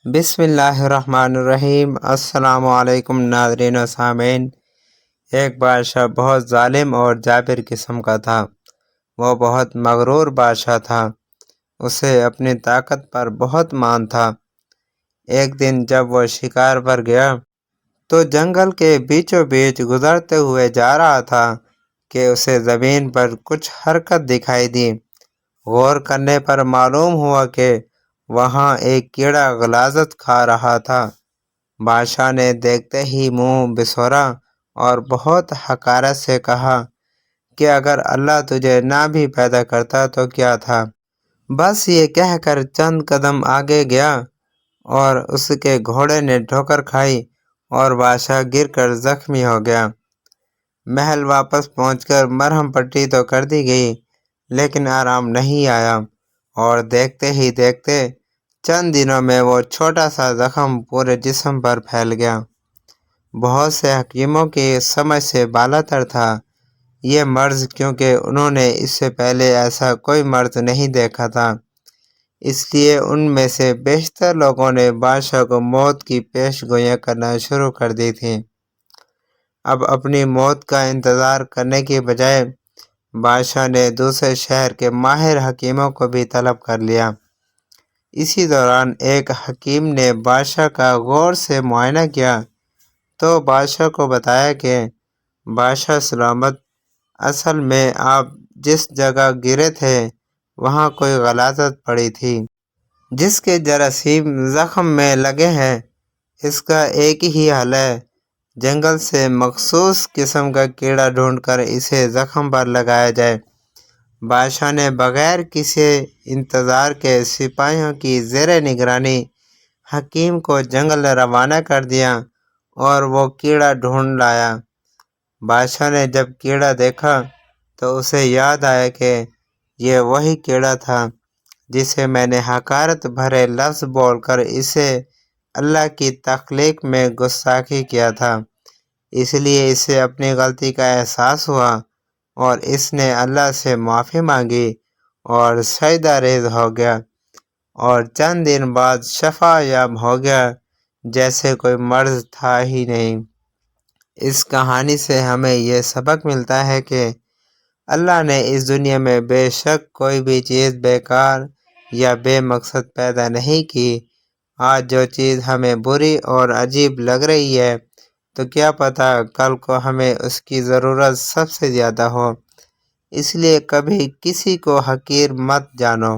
بسم اللہ الرحمن الرحیم۔ السلام علیکم ناظرین و سامعین۔ ایک بادشاہ بہت ظالم اور جابر قسم کا تھا۔ وہ بہت مغرور بادشاہ تھا۔ اسے اپنی طاقت پر بہت مان تھا۔ ایک دن جب وہ شکار پر گیا تو جنگل کے بیچوں بیچ گزرتے ہوئے جا رہا تھا کہ اسے زمین پر کچھ حرکت دکھائی دی۔ غور کرنے پر معلوم ہوا کہ وہاں ایک کیڑا غلاظت کھا رہا تھا۔ بادشاہ نے دیکھتے ہی منہ بسورا اور بہت حقارت سے کہا کہ اگر اللہ تجھے نہ بھی پیدا کرتا تو کیا تھا۔ بس یہ کہہ کر چند قدم آگے گیا اور اس کے گھوڑے نے ٹھوکر کھائی اور بادشاہ گر کر زخمی ہو گیا۔ محل واپس پہنچ کر مرہم پٹی تو کر دی گئی لیکن آرام نہیں آیا اور دیکھتے ہی دیکھتے چند دنوں میں وہ چھوٹا سا زخم پورے جسم پر پھیل گیا۔ بہت سے حکیموں کی سمجھ سے بالاتر تھا یہ مرض، کیونکہ انہوں نے اس سے پہلے ایسا کوئی مرض نہیں دیکھا تھا۔ اس لیے ان میں سے بیشتر لوگوں نے بادشاہ کو موت کی پیش گوئیاں کرنا شروع کر دی تھیں۔ اب اپنی موت کا انتظار کرنے کی بجائے بادشاہ نے دوسرے شہر کے ماہر حکیموں کو بھی طلب کر لیا۔ اسی دوران ایک حکیم نے بادشاہ کا غور سے معائنہ کیا تو بادشاہ کو بتایا کہ بادشاہ سلامت، اصل میں آپ جس جگہ گرے تھے وہاں کوئی غلاظت پڑی تھی جس کے جراثیم زخم میں لگے ہیں۔ اس کا ایک ہی حل ہے، جنگل سے مخصوص قسم کا کیڑا ڈھونڈ کر اسے زخم پر لگایا جائے۔ بادشاہ نے بغیر کسی انتظار کے سپاہیوں کی زیر نگرانی حکیم کو جنگل روانہ کر دیا اور وہ کیڑا ڈھونڈ لایا۔ بادشاہ نے جب کیڑا دیکھا تو اسے یاد آیا کہ یہ وہی کیڑا تھا جسے میں نے حقارت بھرے لفظ بول کر اسے اللہ کی تخلیق میں گستاخی کیا تھا۔ اس لیے اسے اپنی غلطی کا احساس ہوا اور اس نے اللہ سے معافی مانگی اور سجدہ ریز ہو گیا اور چند دن بعد شفا یاب ہو گیا جیسے کوئی مرض تھا ہی نہیں۔ اس کہانی سے ہمیں یہ سبق ملتا ہے کہ اللہ نے اس دنیا میں بے شک کوئی بھی چیز بیکار یا بے مقصد پیدا نہیں کی۔ آج جو چیز ہمیں بری اور عجیب لگ رہی ہے تو کیا پتہ کل کو ہمیں اس کی ضرورت سب سے زیادہ ہو۔ اس لیے کبھی کسی کو حقیر مت جانو۔